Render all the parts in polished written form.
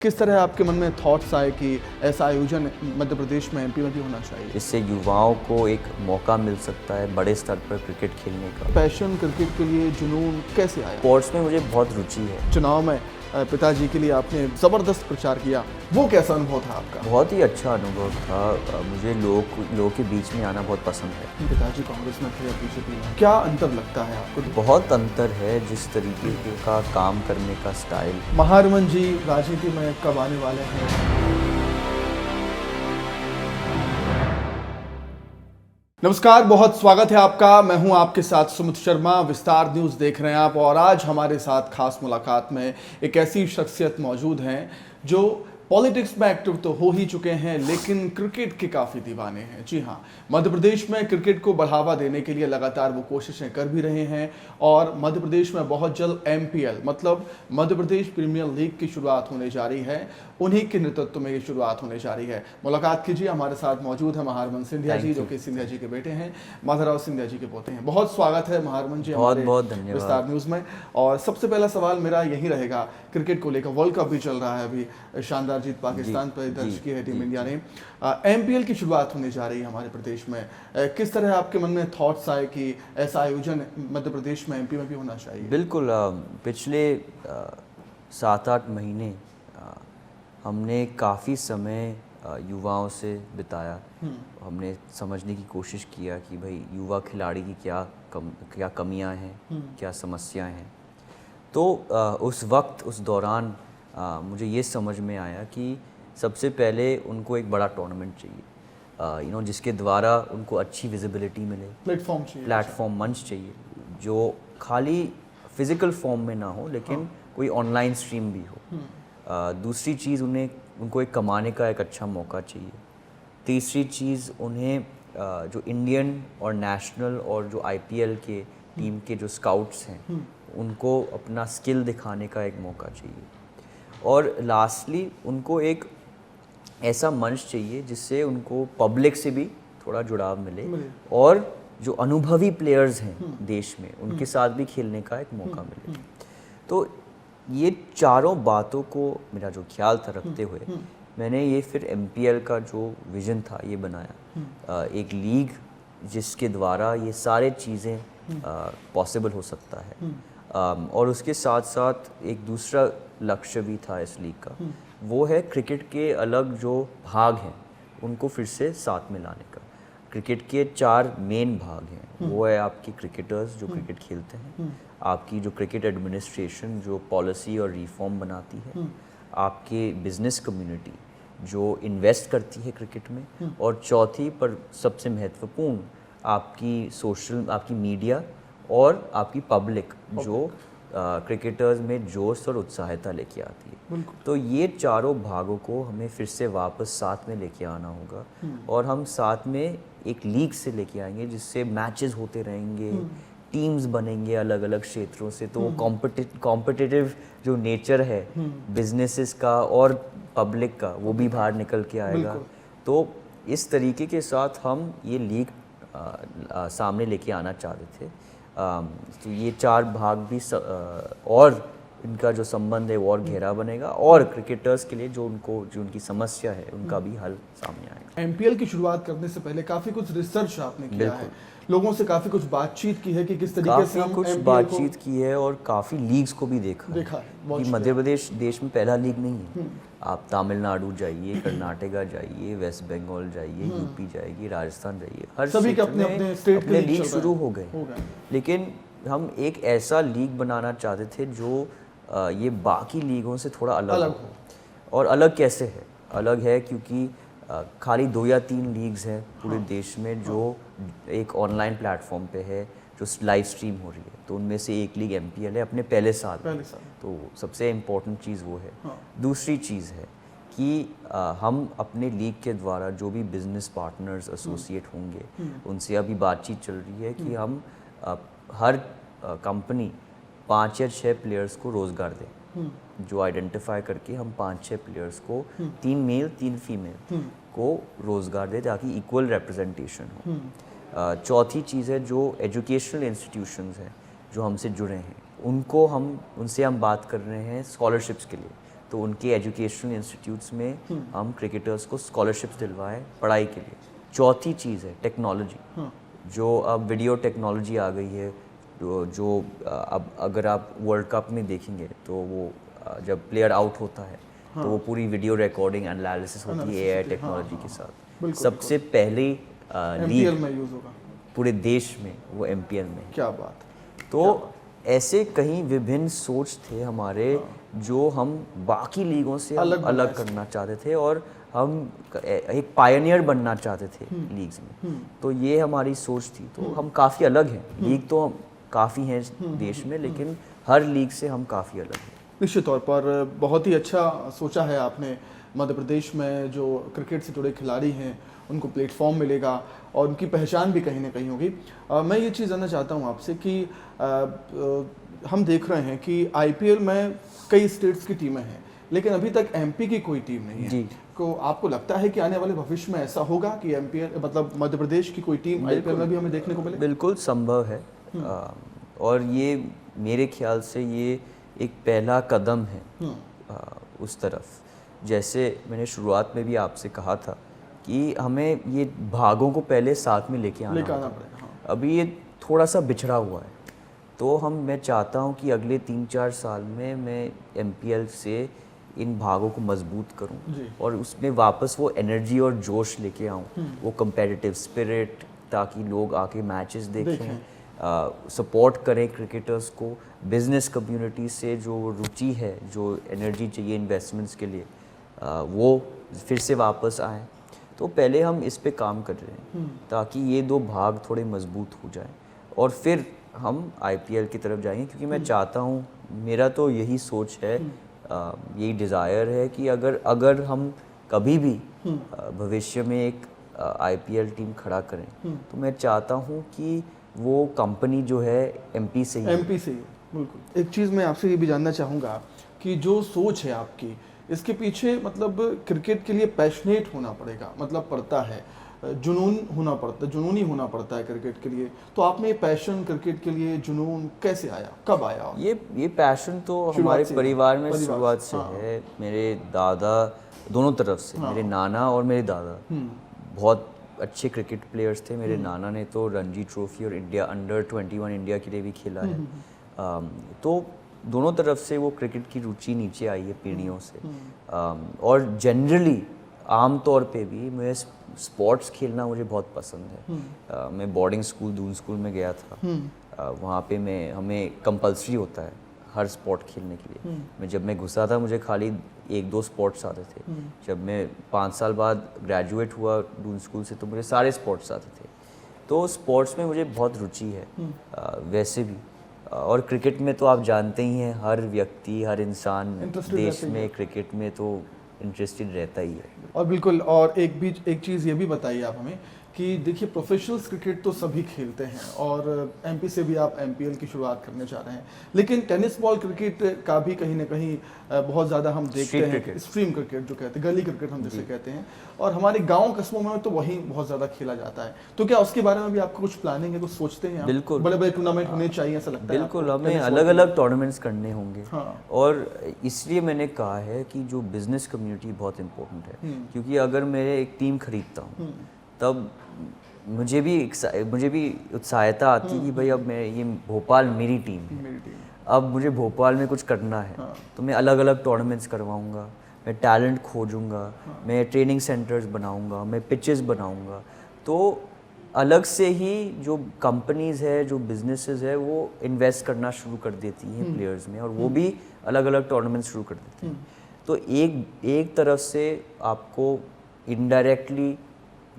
किस तरह आपके मन में थॉट्स आए कि ऐसा आयोजन मध्य प्रदेश में एमपी में भी होना चाहिए? इससे युवाओं को एक मौका मिल सकता है बड़े स्तर पर क्रिकेट खेलने का। पैशन क्रिकेट के लिए जुनून कैसे आया? स्पोर्ट्स में मुझे बहुत रुचि है। चुनाव में पिताजी के लिए आपने ज़बरदस्त प्रचार किया, वो कैसा अनुभव था आपका? बहुत ही अच्छा अनुभव था। मुझे लोगों के बीच में आना बहुत पसंद है। पिताजी कांग्रेस में थे या बीजेपी में, क्या अंतर लगता है आपको? बहुत अंतर है जिस तरीके का काम करने का स्टाइल। महारमन जी राजनीति में कब आने वाले हैं? नमस्कार, बहुत स्वागत है आपका। मैं हूं आपके साथ सुमित शर्मा। विस्तार न्यूज़ देख रहे हैं आप और आज हमारे साथ खास मुलाकात में एक ऐसी शख्सियत मौजूद हैं जो पॉलिटिक्स में एक्टिव तो हो ही चुके हैं लेकिन क्रिकेट के काफ़ी दीवाने हैं। जी हाँ, मध्य प्रदेश में क्रिकेट को बढ़ावा देने के लिए लगातार वो कोशिशें कर भी रहे हैं और मध्य प्रदेश में बहुत जल्द एमपीएल मतलब मध्य प्रदेश प्रीमियर लीग की शुरुआत होने जा रही है। उन्हीं के नेतृत्व में ये शुरुआत होने जा रही है। मुलाकात कीजिए, हमारे साथ मौजूद है महारमन सिंधिया जी, जो कि सिंधिया जी के बेटे हैं, माधवराव सिंधिया जी के पोते हैं। बहुत स्वागत है महारमन जी हमारे विस्तार न्यूज़ में। और सबसे पहला सवाल मेरा यही रहेगा, क्रिकेट को लेकर वर्ल्ड कप भी चल रहा है, अभी शानदार जीत पाकिस्तान पर दर्ज की है टीम इंडिया ने। एमपीएल की शुरुआत होने जा रही है हमारे प्रदेश में। किस तरह आपके मन में थॉट्स आए कि ऐसा आयोजन मध्य प्रदेश में एमपी में भी होना चाहिए? बिल्कुल। पिछले 7-8 महीने हमने काफ़ी समय युवाओं से बिताया। हमने समझने की कोशिश किया कि भाई युवा खिलाड़ी की क्या कमियां हैं, क्या समस्याएं हैं। तो उस वक्त उस दौरान मुझे ये समझ में आया कि सबसे पहले उनको एक बड़ा टूर्नामेंट चाहिए, जिसके द्वारा उनको अच्छी विजिबिलिटी मिले, प्लेटफॉर्म मंच चाहिए जो खाली फिजिकल फॉर्म में ना हो लेकिन कोई ऑनलाइन स्ट्रीम भी हो। दूसरी चीज़ उनको एक कमाने का एक अच्छा मौका चाहिए। तीसरी चीज़ उन्हें जो इंडियन और नेशनल और जो आईपीएल के टीम के जो स्काउट्स हैं उनको अपना स्किल दिखाने का एक मौका चाहिए। और लास्टली उनको एक ऐसा मंच चाहिए जिससे उनको पब्लिक से भी थोड़ा जुड़ाव मिले और जो अनुभवी प्लेयर्स हैं देश में उनके साथ भी खेलने का एक मौका मिले। तो ये चारों बातों को मेरा जो ख्याल था रखते हुए मैंने ये फिर एमपीएल का जो विज़न था ये बनाया, एक लीग जिसके द्वारा ये सारे चीज़ें पॉसिबल हो सकता है। और उसके साथ साथ एक दूसरा लक्ष्य भी था इस लीग का, वो है क्रिकेट के अलग जो भाग हैं उनको फिर से साथ में लाने का। क्रिकेट के 4 मेन भाग हैं, वो है आपकी क्रिकेटर्स जो क्रिकेट खेलते हैं, आपकी जो क्रिकेट एडमिनिस्ट्रेशन जो पॉलिसी और रिफॉर्म बनाती है, आपके बिजनेस कम्युनिटी जो इन्वेस्ट करती है क्रिकेट में, और चौथी पर सबसे महत्वपूर्ण आपकी मीडिया और आपकी पब्लिक जो क्रिकेटर्स में जोश और उत्साहिता लेके आती है। तो ये चारों भागों को हमें फिर से वापस साथ में लेके आना होगा और हम साथ में एक लीग से लेके आएंगे जिससे मैचेस होते रहेंगे, टीम्स बनेंगे अलग अलग क्षेत्रों से। तो कॉम्पिटिटिव जो नेचर है बिजनेसेस का और पब्लिक का वो भी बाहर निकल के आएगा। तो इस तरीके के साथ हम ये लीग सामने लेके आना चाहते थे। तो ये 4 भाग भी और इनका जो संबंध है वो और गहरा बनेगा और क्रिकेटर्स के लिए जो उनकी समस्या है उनका भी हल सामने आएगा। एमपीएल की शुरुआत करने से पहले काफ़ी कुछ रिसर्च आपने किया है, लोगों से काफ़ी कुछ बातचीत की है कि किस तरीके से हम कुछ बातचीत की है और काफ़ी लीग्स को भी देखा है कि मध्य प्रदेश देश में पहला लीग नहीं है। आप तमिलनाडु जाइए, कर्नाटका जाइए, वेस्ट बंगाल जाइए, यूपी जाइए, राजस्थान जाइए, हर सभी के अपने लीग शुरू हो गए। लेकिन हम एक ऐसा लीग बनाना चाहते थे जो ये बाकी लीगों से थोड़ा अलग हो। और अलग कैसे है? अलग है क्योंकि खाली 2 या 3 लीग्स हैं पूरे देश में जो एक ऑनलाइन प्लेटफॉर्म पे है जो लाइव स्ट्रीम हो रही है। तो उनमें से एक लीग एमपीएल है अपने पहले साल। तो सबसे इम्पोर्टेंट चीज़ वो है। दूसरी चीज़ है कि हम अपने लीग के द्वारा जो भी बिजनेस पार्टनर्स एसोसिएट होंगे उनसे अभी बातचीत चल रही है कि हम हर कंपनी 5 या 6 प्लेयर्स को रोज़गार दें, जो आइडेंटिफाई करके हम 5-6 प्लेयर्स को 3 मेल 3 फीमेल को रोज़गार दें ताकि इक्वल रिप्रेजेंटेशन हो। चौथी चीज़ है जो एजुकेशनल इंस्टीट्यूशंस हैं जो हमसे जुड़े हैं उनसे हम बात कर रहे हैं स्कॉलरशिप्स के लिए। तो उनके एजुकेशनल इंस्टीट्यूट्स में हम क्रिकेटर्स को स्कॉलरशिप्स दिलवाएं पढ़ाई के लिए। चौथी चीज़ है टेक्नोलॉजी, जो अब वीडियो टेक्नोलॉजी आ गई है, जो अब अगर आप वर्ल्ड कप में देखेंगे तो वो जब प्लेयर आउट होता है तो वो पूरी वीडियो रिकॉर्डिंग एनालिसिस होती है एआई टेक्नोलॉजी के साथ। सबसे पहली लीग में यूज होगा पूरे देश में वो एमपीएल में। क्या बात। तो ऐसे कई विभिन्न सोच थे हमारे जो हम बाकी लीगों से अलग करना चाहते थे और हम एक पायनियर बनना चाहते थे लीग्स में। तो ये हमारी सोच थी। तो हम काफ़ी अलग हैं, लीग तो काफ़ी हैं देश में, लेकिन हर लीग से हम काफ़ी अलग हैं। निश्चित तौर पर बहुत ही अच्छा सोचा है आपने। मध्य प्रदेश में जो क्रिकेट से जुड़े खिलाड़ी हैं उनको प्लेटफॉर्म मिलेगा और उनकी पहचान भी कहीं ना कहीं होगी। मैं ये चीज़ जानना चाहता हूँ आपसे कि हम देख रहे हैं कि आईपीएल में कई स्टेट्स की टीमें हैं, लेकिन अभी तक एमपी की कोई टीम नहीं है। तो आपको लगता है कि आने वाले भविष्य में ऐसा होगा कि एमपीएल मतलब मध्य प्रदेश की कोई टीम आईपीएल में भी हमें देखने को मिले? बिल्कुल संभव है। और ये मेरे ख्याल से ये एक पहला कदम है उस तरफ। जैसे मैंने शुरुआत में भी आपसे कहा था कि हमें ये भागों को पहले साथ में लेके आना पड़ेगा। अभी ये थोड़ा सा बिछड़ा हुआ है, तो मैं चाहता हूँ कि अगले 3-4 साल में मैं एमपीएल से इन भागों को मजबूत करूँ और उसमें वापस वो एनर्जी और जोश लेके आऊँ, वो कंपेटिटिव स्पिरिट, ताकि लोग आके मैचेस देखें, सपोर्ट करें क्रिकेटर्स को। बिजनेस कम्युनिटी से जो रुचि है, जो एनर्जी चाहिए इन्वेस्टमेंट्स के लिए, वो फिर से वापस आए। तो पहले हम इस पे काम कर रहे हैं ताकि ये दो भाग थोड़े मजबूत हो जाएं और फिर हम आईपीएल की तरफ जाएंगे। क्योंकि मैं चाहता हूँ, मेरा तो यही सोच है, यही डिज़ायर है कि अगर हम कभी भी भविष्य में एक आईपीएल टीम खड़ा करें तो मैं चाहता हूँ कि वो कंपनी जो है एमपी से ही। बिल्कुल। एक चीज़ मैं आपसे ये भी जानना चाहूँगा कि जो सोच है आपकी, इसके पीछे मतलब क्रिकेट के लिए पैशनेट होना पड़ेगा, मतलब पड़ता है, जुनूनी होना पड़ता है क्रिकेट के लिए। तो आप में ये पैशन क्रिकेट के लिए, जुनून कैसे आया, कब आया? ये पैशन तो हमारे परिवार में शुरुआत से है। मेरे दादा दोनों तरफ से, मेरे नाना और मेरे दादा बहुत अच्छे क्रिकेट प्लेयर्स थे। मेरे नाना ने तो रणजी ट्रॉफी और इंडिया अंडर-21 इंडिया के लिए भी खेला है। तो दोनों तरफ से वो क्रिकेट की रुचि नीचे आई है पीढ़ियों से। और जनरली आम तौर पे भी मुझे स्पोर्ट्स खेलना मुझे बहुत पसंद है। मैं बोर्डिंग स्कूल, दून स्कूल में गया था। वहाँ पे हमें कंपल्सरी होता है हर स्पोर्ट खेलने के लिए। जब मैं घुसा था मुझे खाली 1-2 स्पोर्ट्स आते थे। जब मैं 5 साल बाद ग्रेजुएट हुआ दून स्कूल से तो मुझे सारे स्पोर्ट्स आते थे। तो स्पोर्ट्स में मुझे बहुत रुचि है वैसे भी। और क्रिकेट में तो आप जानते ही हैं, हर व्यक्ति, हर इंसान देश में क्रिकेट में तो इंटरेस्टेड रहता ही है। और बिल्कुल, और एक चीज़ ये भी बताइए आप हमें कि देखिए प्रोफेशनल्स क्रिकेट तो सभी खेलते हैं और एमपी से भी आप एमपीएल की शुरुआत करने जा रहे हैं, लेकिन टेनिस बॉल क्रिकेट का भी कहीं ना कहीं बहुत ज़्यादा हम देखते हैं। स्ट्रीम क्रिकेट जो कहते हैं, गली क्रिकेट हम जिसे कहते हैं, और हमारे गांव कस्बों में तो वही बहुत ज़्यादा खेला जाता है। तो क्या उसके बारे में भी आपको कुछ प्लानिंग है, कुछ सोचते हैं? बिल्कुल, बड़े बड़े टूर्नामेंट होने चाहिए ऐसा लगता है? बिल्कुल, हमें अलग अलग टूर्नामेंट्स करने होंगे। और इसलिए मैंने कहा है कि जो बिजनेस कम्युनिटी बहुत इंपॉर्टेंट है। क्योंकि अगर मैं एक टीम खरीदता हूँ तब मुझे भी उत्साहता आती है कि भाई अब ये भोपाल मेरी टीम है, अब मुझे भोपाल में कुछ करना है। तो मैं अलग अलग टूर्नामेंट्स करवाऊंगा, मैं टैलेंट खोजूंगा, मैं ट्रेनिंग सेंटर्स बनाऊंगा, मैं पिचेस बनाऊंगा। तो अलग से ही जो कंपनीज है, जो बिजनेसेस है, वो इन्वेस्ट करना शुरू कर देती हैं प्लेयर्स में, और वो भी अलग अलग टूर्नामेंट शुरू कर देती हैं। तो एक तरफ से आपको इनडायरेक्टली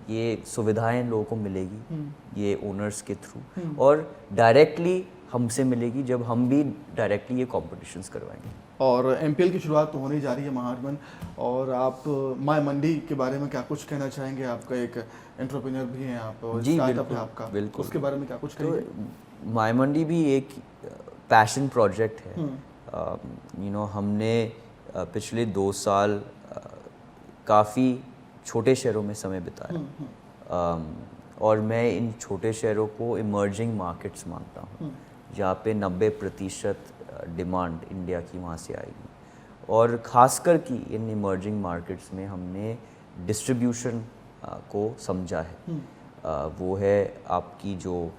ये सुविधाएं लोगों को मिलेगी ये ओनर्स के थ्रू, और डायरेक्टली हमसे मिलेगी जब हम भी डायरेक्टली ये कॉम्पिटिशन्स करवाएंगे। और एमपीएल की शुरुआत तो होने जा रही है महारमन, और आप माय मंडी के बारे में क्या कुछ कहना चाहेंगे? आपका एक एंटरप्रेन्योर भी हैं आप, और स्टार्टअप है आपका, बिल्कुल, उसके बारे में क्या कुछ कहेंगे? तो माय मंडी भी एक पैशन प्रोजेक्ट है। हमने पिछले 2 साल काफ़ी छोटे शहरों में समय बिताया, और मैं इन छोटे शहरों को इमर्जिंग मार्केट्स मानता हूँ, जहाँ पे 90% डिमांड इंडिया की वहाँ से आएगी। और ख़ासकर कि इन इमर्जिंग मार्केट्स में हमने डिस्ट्रीब्यूशन को समझा है। वो है आपकी जो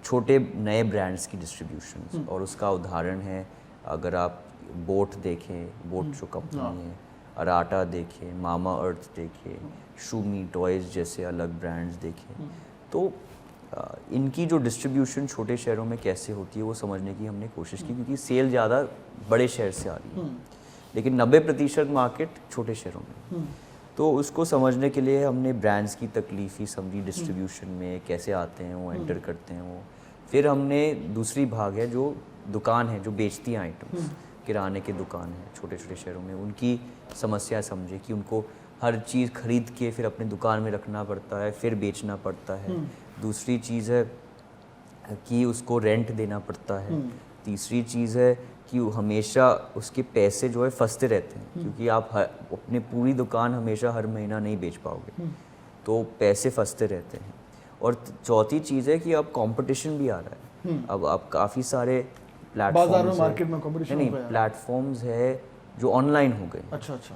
छोटे नए ब्रांड्स की डिस्ट्रीब्यूशन, और उसका उदाहरण है अगर आप बोट देखें, बोट जो कंपनी है, अराटा देखें, मामा अर्थ देखें, शूमी टॉयज़ जैसे अलग ब्रांड्स देखें, तो इनकी जो डिस्ट्रीब्यूशन छोटे शहरों में कैसे होती है वो समझने की हमने कोशिश की, क्योंकि सेल ज़्यादा बड़े शहर से आ रही है, लेकिन 90% मार्केट छोटे शहरों में। तो उसको समझने के लिए हमने ब्रांड्स की तकलीफ ही समझी, डिस्ट्रीब्यूशन में कैसे आते हैं वो, एंटर करते हैं वो। फिर हमने दूसरी भाग है जो दुकान है जो बेचती हैं आइटम्स, किराने की दुकान है छोटे छोटे शहरों में, उनकी समस्या समझे कि उनको हर चीज़ खरीद के फिर अपनी दुकान में रखना पड़ता है, फिर बेचना पड़ता है। दूसरी चीज़ है कि उसको रेंट देना पड़ता है। तीसरी चीज़ है कि हमेशा उसके पैसे जो है फंसते रहते हैं, क्योंकि आप अपने पूरी दुकान हमेशा हर महीना नहीं बेच पाओगे, तो पैसे फंसते रहते हैं। और चौथी चीज़ है कि अब कंपटीशन भी आ रहा है। अब आप काफ़ी सारे प्लेटफॉर्म्स, मार्केट में कंपटीशन नहीं, प्लेटफॉर्म्स है जो ऑनलाइन हो गए। अच्छा।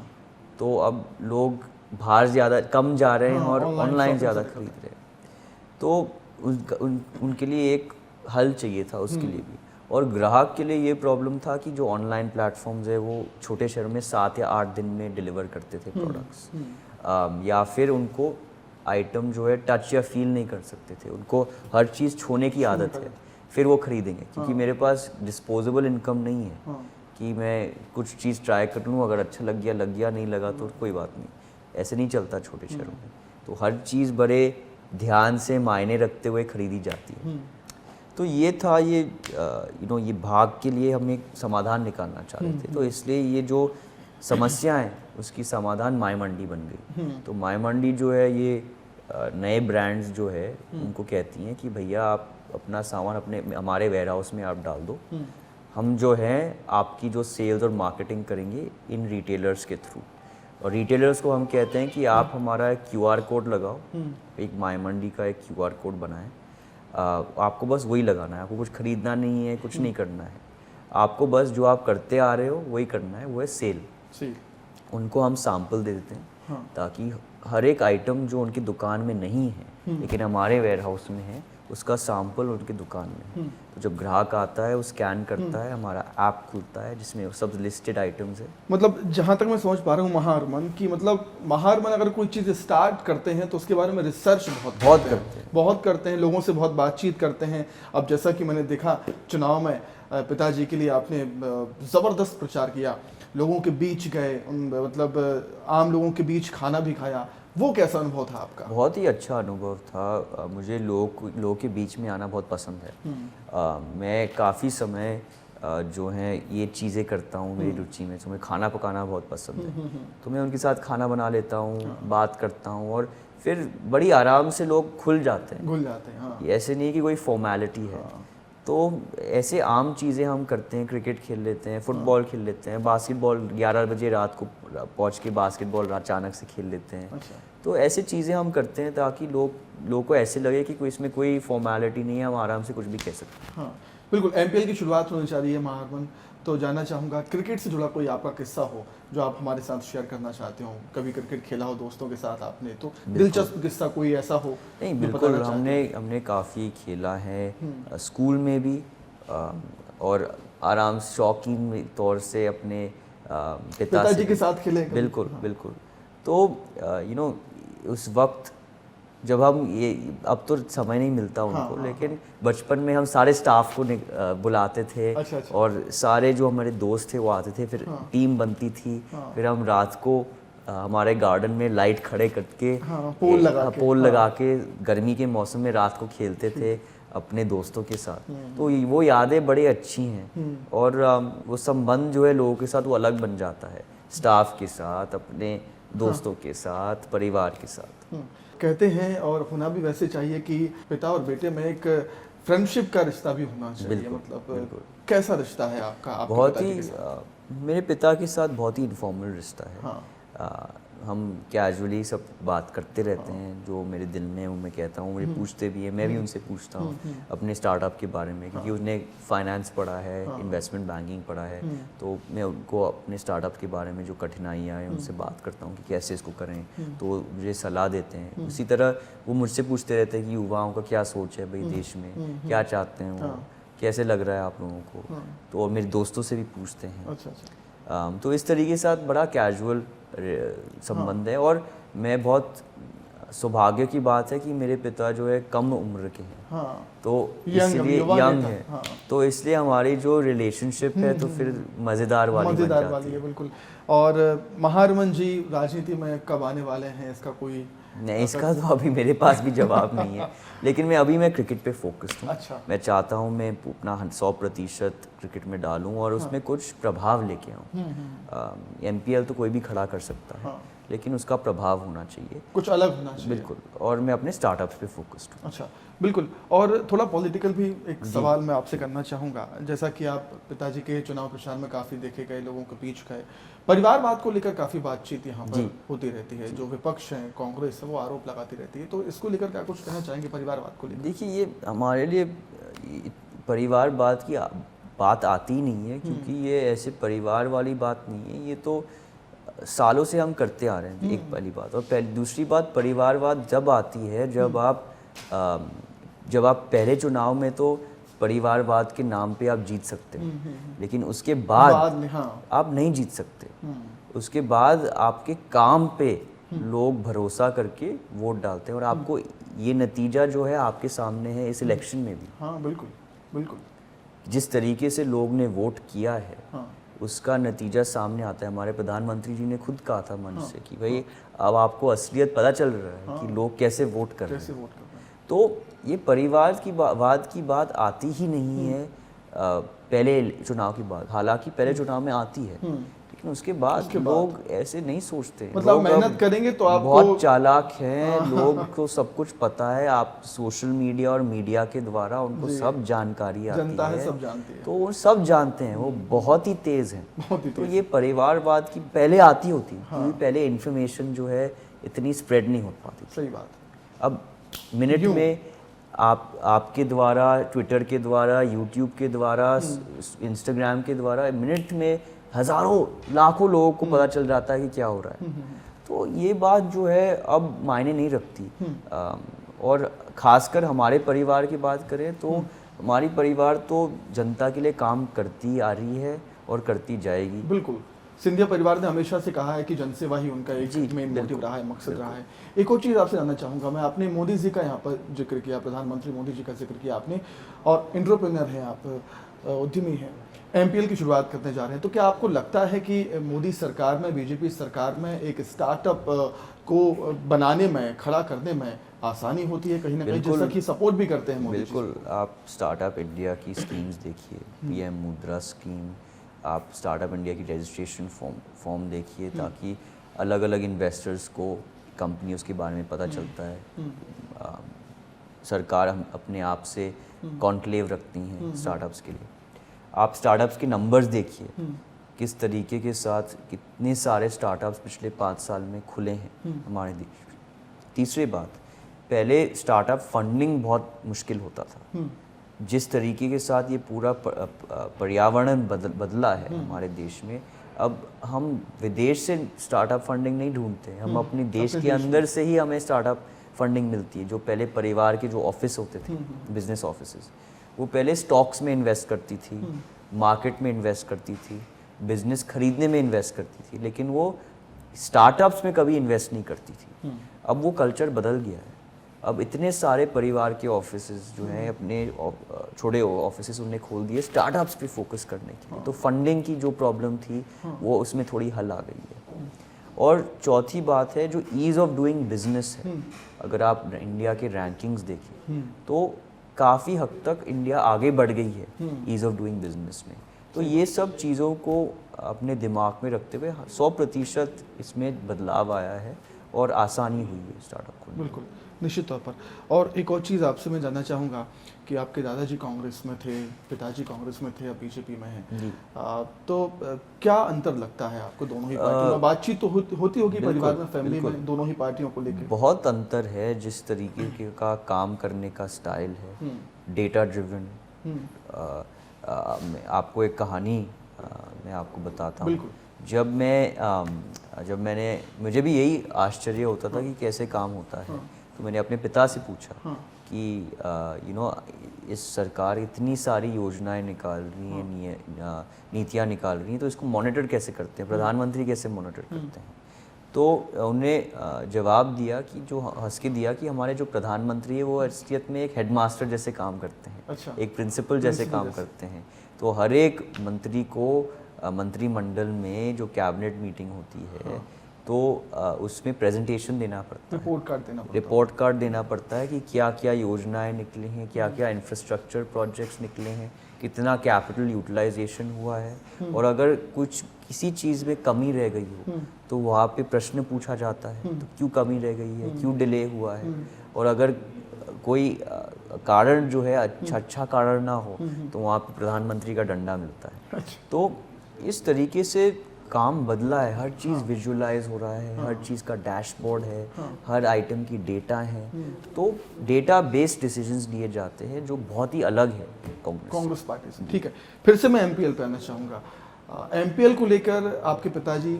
तो अब लोग बाहर ज़्यादा कम जा रहे हैं और ऑनलाइन ज़्यादा खरीद रहे हैं, तो उनके लिए एक हल चाहिए था उसके लिए भी। और ग्राहक के लिए ये प्रॉब्लम था कि जो ऑनलाइन प्लेटफॉर्म्स है वो छोटे शहरों में 7 या 8 दिन में डिलीवर करते थे प्रोडक्ट्स, या फिर उनको आइटम जो है टच या फील नहीं कर सकते थे, उनको हर चीज़ छूने की आदत है, फिर वो खरीदेंगे, क्योंकि मेरे पास डिस्पोजेबल इनकम नहीं है कि मैं कुछ चीज़ ट्राई कर लूँ, अगर अच्छा लग गया नहीं लगा तो कोई बात नहीं। ऐसे नहीं चलता छोटे शहरों में, तो हर चीज़ बड़े ध्यान से मायने रखते हुए खरीदी जाती है। तो ये था, ये ये भाग के लिए हम एक समाधान निकालना चाह रहे थे, तो इसलिए ये जो समस्या है उसकी समाधान माय मंडी बन गई। तो माय मंडी जो है ये नए ब्रांड्स जो है उनको कहती हैं कि भैया आप अपना सामान हमारे वेयर हाउस में आप डाल दो, हम जो है आपकी जो सेल्स और मार्केटिंग करेंगे इन रिटेलर्स के थ्रू। और रिटेलर्स को हम कहते हैं कि आप हमारा एक QR कोड लगाओ, एक माय मंडी का एक QR कोड बनाएं, आपको बस वही लगाना है, आपको कुछ खरीदना नहीं है, कुछ नहीं करना है, आपको बस जो आप करते आ रहे हो वही करना है, वो है सेल। उनको हम सैंपल दे देते हैं, ताकि हर एक आइटम जो उनकी दुकान में नहीं है लेकिन हमारे वेयर हाउस में है, उसका सैंपल उनकी दुकान में है। तो जब ग्राहक आता है वो स्कैन करता है, हमारा ऐप खुलता है जिसमें सब लिस्टेड आइटम्स है। मतलब जहाँ तक मैं समझ पा रहा हूँ महारमन की, मतलब महारमन अगर कोई चीज़ स्टार्ट करते हैं तो उसके बारे में रिसर्च बहुत करते हैं, लोगों से बहुत बातचीत करते हैं। अब जैसा कि मैंने देखा चुनाव में पिताजी के लिए आपने ज़बरदस्त प्रचार किया, लोगों के बीच गए, मतलब आम लोगों के बीच खाना भी खाया, वो कैसा अनुभव था आपका? बहुत ही अच्छा अनुभव था। मुझे लोगों के बीच में आना बहुत पसंद है। मैं काफ़ी समय जो है ये चीज़ें करता हूँ, मेरी रुचि में, तो मैं खाना पकाना बहुत पसंद है, तो मैं उनके साथ खाना बना लेता हूँ, बात करता हूँ, और फिर बड़ी आराम से लोग घुल जाते हैं। ऐसे नहीं कि कोई फॉर्मेलिटी है। तो ऐसे आम चीज़ें हम करते हैं, क्रिकेट खेल लेते हैं, फुटबॉल खेल लेते हैं, बास्केटबॉल 11 बजे रात को पहुंच के बास्केटबॉल अचानक से खेल लेते हैं। तो ऐसे चीज़ें हम करते हैं ताकि लोगों को ऐसे लगे कि कोई इसमें कोई फॉर्मेलिटी नहीं है, हम आराम से कुछ भी कह सकते हैं। हाँ, बिल्कुल। MPL की शुरुआत होनी चाहिए महारमन, तो जानना चाहूँगा क्रिकेट से जुड़ा कोई आपका किस्सा हो जो आप हमारे साथ शेयर करना चाहते हो। कभी क्रिकेट खेला हो दोस्तों के साथ आपने, तो दिलचस्प किस्सा कोई ऐसा हो? नहीं, बिल्कुल, हमने काफ़ी खेला है, स्कूल में भी, और आराम शौकीन तौर से अपने पिताजी के साथ खेले। बिल्कुल। तो उस वक्त जब हम ये, अब तो समय नहीं मिलता उनको, लेकिन बचपन में हम सारे स्टाफ को बुलाते थे। अच्छा। और सारे जो हमारे दोस्त थे वो आते थे, फिर टीम बनती थी, फिर हम रात को हमारे गार्डन में लाइट खड़े करके पोल लगा के गर्मी के मौसम में रात को खेलते थे अपने दोस्तों के साथ। तो वो यादें बड़ी अच्छी हैं, और वो संबंध जो है लोगों के साथ वो अलग बन जाता है, स्टाफ के साथ, अपने दोस्तों के साथ, परिवार के साथ। कहते हैं, और होना भी वैसे चाहिए, कि पिता और बेटे में एक फ्रेंडशिप का रिश्ता भी होना चाहिए। मतलब कैसा रिश्ता है आपका? बहुत ही मेरे पिता के साथ बहुत ही इनफॉर्मल रिश्ता है। हम कैजुअली सब बात करते रहते हैं, जो मेरे दिल में वो मैं कहता हूँ, मुझे पूछते भी हैं, मैं भी उनसे पूछता हूँ अपने स्टार्टअप के बारे में, क्योंकि उसने फाइनेंस पढ़ा है, इन्वेस्टमेंट बैंकिंग पढ़ा है, तो मैं उनको अपने स्टार्टअप के बारे में जो कठिनाइयाँ हैं उनसे बात करता हूँ कि कैसे इसको करें, तो मुझे सलाह देते हैं। उसी तरह वो मुझसे पूछते रहते हैं कि युवाओं का क्या सोच है भाई देश में, क्या चाहते हैं वो, कैसे लग रहा है आप लोगों को, तो और मेरे दोस्तों से भी पूछते हैं। तो इस तरीके के साथ बड़ा कैजुअल संबंध है, और मैं बहुत सौभाग्य की बात है कि मेरे पिता जो है कम उम्र के हैं, तो इसलिए यंग है, तो इसलिए हमारी जो रिलेशनशिप है तो फिर मज़ेदार वाली है। बिल्कुल। और महारमन जी राजनीति में कब आने वाले हैं, इसका कोई नहीं, इसका तो अभी मेरे पास भी जवाब नहीं है, लेकिन मैं क्रिकेट पे फोकस्ड हूँ। अच्छा। मैं चाहता हूँ मैं अपना 100% क्रिकेट में डालूँ और उसमें कुछ प्रभाव लेके आऊँ। MPL तो कोई भी खड़ा कर सकता है, लेकिन उसका प्रभाव होना चाहिए, कुछ अलग होना चाहिए। बिल्कुल, और मैं अपने स्टार्टअप्स पे फोकस्ड हूँ। अच्छा, बिल्कुल। और थोड़ा पॉलिटिकल भी एक सवाल मैं आपसे करना चाहूँगा। जैसा कि आप पिताजी के चुनाव प्रचार में काफ़ी देखे गए, लोगों के बीच गए, परिवारवाद को लेकर काफ़ी बातचीत यहाँ पर होती रहती है, जो विपक्ष हैं, कांग्रेस है, वो आरोप लगाती रहती है, तो इसको लेकर क्या कुछ कहना चाहेंगे परिवारवाद को लेकर? देखिए, ये हमारे लिए परिवारवाद की बात आती ही नहीं है, क्योंकि ये ऐसे परिवार वाली बात नहीं है, ये तो सालों से हम करते आ रहे हैं, एक पहली बात। और दूसरी बात, परिवारवाद जब आती है जब आप पहले चुनाव में तो परिवारवाद के नाम पे आप जीत सकते हैं, लेकिन उसके बाद आप नहीं जीत सकते। उसके बाद आपके काम पे लोग भरोसा करके वोट डालते हैं, और आपको ये नतीजा जो है आपके सामने है इस इलेक्शन में भी। हाँ, बिल्कुल बिल्कुल। जिस तरीके से लोग ने वोट किया है, उसका नतीजा सामने आता है। हमारे प्रधानमंत्री जी ने खुद कहा था मंच से कि भाई अब आपको असलियत पता चल रहा है कि लोग कैसे वोट कर रहे हैं। तो ये परिवार की वाद की बात आती ही नहीं है पहले चुनाव की बात, हालांकि पहले चुनाव में आती है, लेकिन उसके बाद लोग ऐसे नहीं सोचते। मतलब मेहनत करेंगे तो आप बहुत चालाक हैं, लोग को सब कुछ पता है, आप सोशल मीडिया और मीडिया के द्वारा उनको सब जानकारी आती है, सब जानती है, तो वो सब जानते हैं, वो बहुत ही तेज हैं। तो ये परिवारवाद की पहले आती होती, क्योंकि पहले इन्फॉर्मेशन जो है इतनी स्प्रेड नहीं हो पाती। सही बात। अब मिनट में आपके द्वारा, ट्विटर के द्वारा, यूट्यूब के द्वारा, इंस्टाग्राम के द्वारा मिनट में हजारों लाखों लोगों को पता चल जाता है कि क्या हो रहा है। तो ये बात जो है अब मायने नहीं रखती। और खासकर हमारे परिवार की बात करें तो हमारी परिवार तो जनता के लिए काम करती आ रही है और करती जाएगी। बिल्कुल। सिंधिया परिवार ने हमेशा से कहा है कि जनसेवा ही उनका एक मेन मोटिव रहा है, मकसद रहा है। एक और चीज़ आपसे जानना चाहूँगा मैं, आपने मोदी जी का यहाँ पर जिक्र किया, प्रधानमंत्री मोदी जी का जिक्र किया आपने, और एंटरप्रेन्योर हैं आप, उद्यमी हैं, MPL की शुरुआत करने जा रहे हैं, तो क्या आपको लगता है कि मोदी सरकार में, बीजेपी सरकार में एक स्टार्टअप को बनाने में, खड़ा करने में आसानी होती है कहीं ना कहीं, जैसा कि सपोर्ट भी करते हैं मोदी? बिल्कुल। आप स्टार्टअप इंडिया की स्कीम्स देखिए, PM मुद्रा स्कीम, आप स्टार्टअप इंडिया की रजिस्ट्रेशन फॉर्म देखिए, ताकि अलग अलग इन्वेस्टर्स को कंपनियों के बारे में पता चलता है। सरकार हम अपने आप से कॉन्क्लेव रखती हैं स्टार्टअप्स के लिए। आप स्टार्टअप्स के नंबर्स देखिए, किस तरीके के साथ कितने सारे स्टार्टअप्स पिछले 5 साल में खुले हैं हमारे देश में। तीसरी बात, पहले स्टार्टअप फंडिंग बहुत मुश्किल होता था। जिस तरीके के साथ ये पूरा पर्यावरण बदला है हमारे देश में, अब हम विदेश से स्टार्टअप फंडिंग नहीं ढूंढते, हम अपने देश के अंदर से ही हमें स्टार्टअप फंडिंग मिलती है। जो पहले परिवार के जो ऑफिस होते थे, बिजनेस ऑफिसेज, वो पहले स्टॉक्स में इन्वेस्ट करती थी, मार्केट में इन्वेस्ट करती थी, बिजनेस खरीदने में इन्वेस्ट करती थी, लेकिन वो स्टार्टअप्स में कभी इन्वेस्ट नहीं करती थी। अब वो कल्चर बदल गया है। अब इतने सारे परिवार के ऑफिसेज जो हैं, अपने छोटे ऑफिसेज उन्हें खोल दिए स्टार्टअप्स पे फोकस करने के लिए। तो फंडिंग की जो प्रॉब्लम थी वो उसमें थोड़ी हल आ गई है। और चौथी बात है जो ईज़ ऑफ डूइंग बिजनेस है। अगर आप इंडिया के रैंकिंग्स देखिए तो काफ़ी हद तक इंडिया आगे बढ़ गई है ईज़ ऑफ डूइंग बिजनेस में। तो ये सब चीज़ों को अपने दिमाग में रखते हुए 100% इसमें बदलाव आया है और आसानी हुई है स्टार्टअप को। बिल्कुल। निश्चित तौर पर। और एक और चीज़ आपसे मैं जानना चाहूँगा कि आपके दादाजी कांग्रेस में थे, पिताजी कांग्रेस में थे, अब बीजेपी में हैं। जी। क्या अंतर लगता है आपको दोनों ही पार्टियों में? बातचीत तो होती होगी बिल्कुल, परिवार में, फैमिली बिल्कुल। में, दोनों ही पार्टियों को लेकर? बहुत अंतर है जिस तरीके का काम करने का स्टाइल है, डेटा ड्रिवन। मैं आपको एक कहानी मैं आपको बताता हूँ। बिल्कुल। जब मैंने मुझे भी यही आश्चर्य होता था कि कैसे काम होता है, तो मैंने अपने पिता से पूछा कि इस सरकार इतनी सारी योजनाएं निकाल रही हैं, नीतियाँ निकाल रही हैं, तो इसको मॉनिटर कैसे करते हैं, प्रधानमंत्री कैसे मॉनिटर करते हैं? तो उन्हें जवाब दिया कि जो हंस के दिया कि हमारे जो प्रधानमंत्री है वो असलियत में एक हेडमास्टर जैसे काम करते हैं। अच्छा। एक प्रिंसिपल जैसे काम करते हैं। तो हर एक मंत्री को मंत्रिमंडल में जो कैबिनेट मीटिंग होती है तो उसमें प्रेजेंटेशन देना पड़ता है, रिपोर्ट कार्ड देना पड़ता है कि क्या क्या योजनाएं निकली हैं, क्या क्या इंफ्रास्ट्रक्चर प्रोजेक्ट्स निकले हैं, कितना कैपिटल यूटिलाइजेशन हुआ है, और अगर किसी चीज़ में कमी रह गई हो तो वहाँ पे प्रश्न पूछा जाता है, तो क्यों कमी रह गई है, क्यों डिले हुआ है, और अगर कोई कारण जो है अच्छा कारण ना हो तो वहाँ पे प्रधानमंत्री का डंडा मिलता है। तो इस तरीके से काम बदला है, हर चीज़ विजुअलाइज हो रहा है, हर चीज़ का डैशबोर्ड है, हर आइटम की डेटा है, तो डेटा बेस्ड डिसीजंस लिए जाते हैं जो बहुत ही अलग है कांग्रेस पार्टी से। ठीक है, फिर से मैं एमपीएल पे आना चाहूँगा। एमपीएल को लेकर आपके पिताजी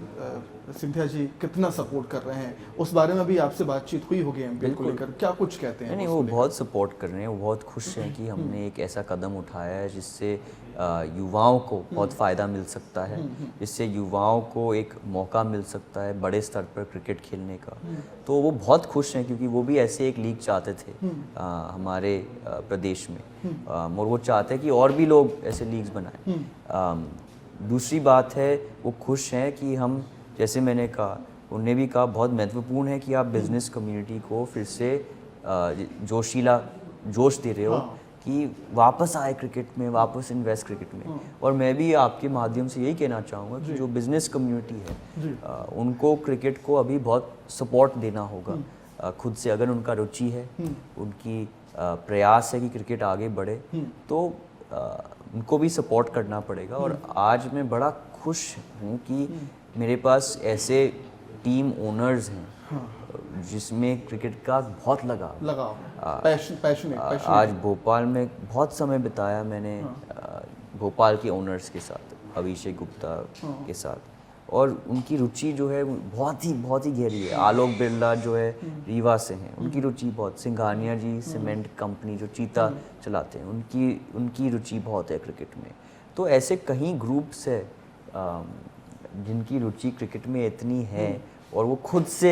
सिंधिया जी कितना सपोर्ट कर रहे हैं, उस बारे में भी आपसे बातचीत हुई होगी एमपीएल को लेकर, क्या कुछ कहते हैं? नहीं, वो बहुत सपोर्ट कर रहे हैं, वो बहुत खुश हैं कि हमने एक ऐसा कदम उठाया है जिससे युवाओं को बहुत फ़ायदा मिल सकता है, जिससे युवाओं को एक मौका मिल सकता है बड़े स्तर पर क्रिकेट खेलने का। तो वो बहुत खुश हैं क्योंकि वो भी ऐसे एक लीग चाहते थे हमारे प्रदेश में, और वो चाहते हैं कि और भी लोग ऐसे लीग्स बनाएं। दूसरी बात है, वो खुश हैं कि हम, जैसे मैंने कहा, उन्होंने भी कहा बहुत महत्वपूर्ण है कि आप बिज़नेस कम्युनिटी को फिर से जोश दे रहे हो कि वापस आए क्रिकेट में, वापस इन्वेस्ट क्रिकेट में। और मैं भी आपके माध्यम से यही कहना चाहूँगा कि जो बिज़नेस कम्युनिटी है उनको क्रिकेट को अभी बहुत सपोर्ट देना होगा खुद से। अगर उनका रुचि है, उनकी प्रयास है कि क्रिकेट आगे बढ़े, तो उनको भी सपोर्ट करना पड़ेगा। और आज मैं बड़ा खुश हूँ कि मेरे पास ऐसे टीम ओनर्स हैं जिसमें क्रिकेट का बहुत लगाव, पैशन। आज भोपाल में बहुत समय बिताया मैंने भोपाल के ओनर्स के साथ, अभिषेक गुप्ता के साथ, और उनकी रुचि जो है बहुत ही गहरी है। आलोक बिरला जो है रीवा से हैं, उनकी रुचि बहुत, सिंघानिया जी सीमेंट कंपनी जो चीता चलाते हैं, उनकी रुचि बहुत है क्रिकेट में। तो ऐसे कई ग्रुप्स है जिनकी रुचि क्रिकेट में इतनी है और वो खुद से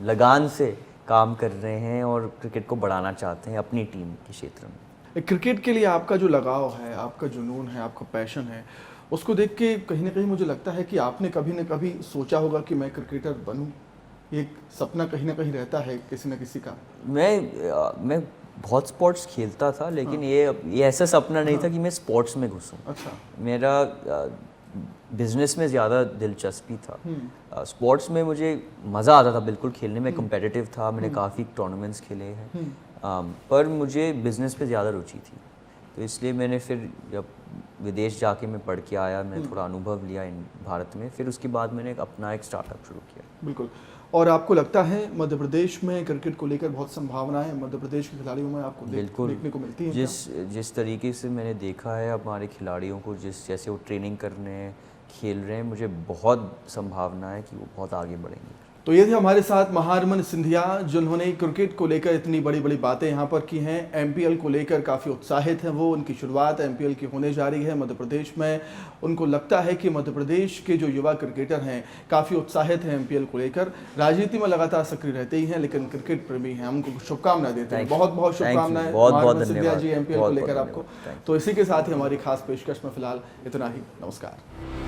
लगान से काम कर रहे हैं और क्रिकेट को बढ़ाना चाहते हैं अपनी टीम के क्षेत्र में। क्रिकेट के लिए आपका जो लगाव है, आपका जुनून है, आपका पैशन है, उसको देख के कहीं ना कहीं मुझे लगता है कि आपने कभी न कभी सोचा होगा कि मैं क्रिकेटर बनूं। ये सपना कहीं ना कहीं रहता है किसी न किसी का। मैं बहुत स्पोर्ट्स खेलता था, लेकिन ये ऐसा सपना नहीं था कि मैं स्पोर्ट्स में घुसूं। अच्छा। मेरा बिजनेस में ज़्यादा दिलचस्पी था। स्पोर्ट्स में मुझे मज़ा आता था बिल्कुल खेलने में, कम्पेटिटिव था, मैंने काफ़ी टूर्नामेंट्स खेले हैं, पर मुझे बिज़नेस पे ज़्यादा रुचि थी। तो इसलिए मैंने फिर जब विदेश जाके मैं पढ़ के आया, मैंने थोड़ा अनुभव लिया इन भारत में, फिर उसके बाद मैंने अपना एक स्टार्टअप शुरू किया। बिल्कुल। और आपको लगता है मध्य प्रदेश में क्रिकेट को लेकर बहुत संभावनाएं मध्य प्रदेश के खिलाड़ियों में आपको देखने को मिलती हैं? जिस तरीके से मैंने देखा है हमारे खिलाड़ियों को, जैसे वो ट्रेनिंग कर रहे हैं, खेल रहे हैं, मुझे बहुत संभावना है कि वो बहुत आगे बढ़ेंगे। तो ये थे हमारे साथ महारमन सिंधिया, जिन्होंने क्रिकेट को लेकर इतनी बड़ी बड़ी बातें यहाँ पर की हैं। एमपीएल को लेकर काफ़ी उत्साहित हैं वो, उनकी शुरुआत एमपीएल की होने जा रही है मध्य प्रदेश में। उनको लगता है कि मध्य प्रदेश के जो युवा क्रिकेटर हैं काफ़ी उत्साहित हैं एमपीएल को लेकर। राजनीति में लगातार सक्रिय रहते ही हैं, लेकिन क्रिकेट प्रेमी हैं, हम उनको शुभकामनाएं देते हैं। बहुत बहुत शुभकामनाएं महारमन सिंधिया जी एमपीएल को लेकर आपको। तो इसी के साथ ही हमारी खास पेशकश में फिलहाल इतना ही। नमस्कार।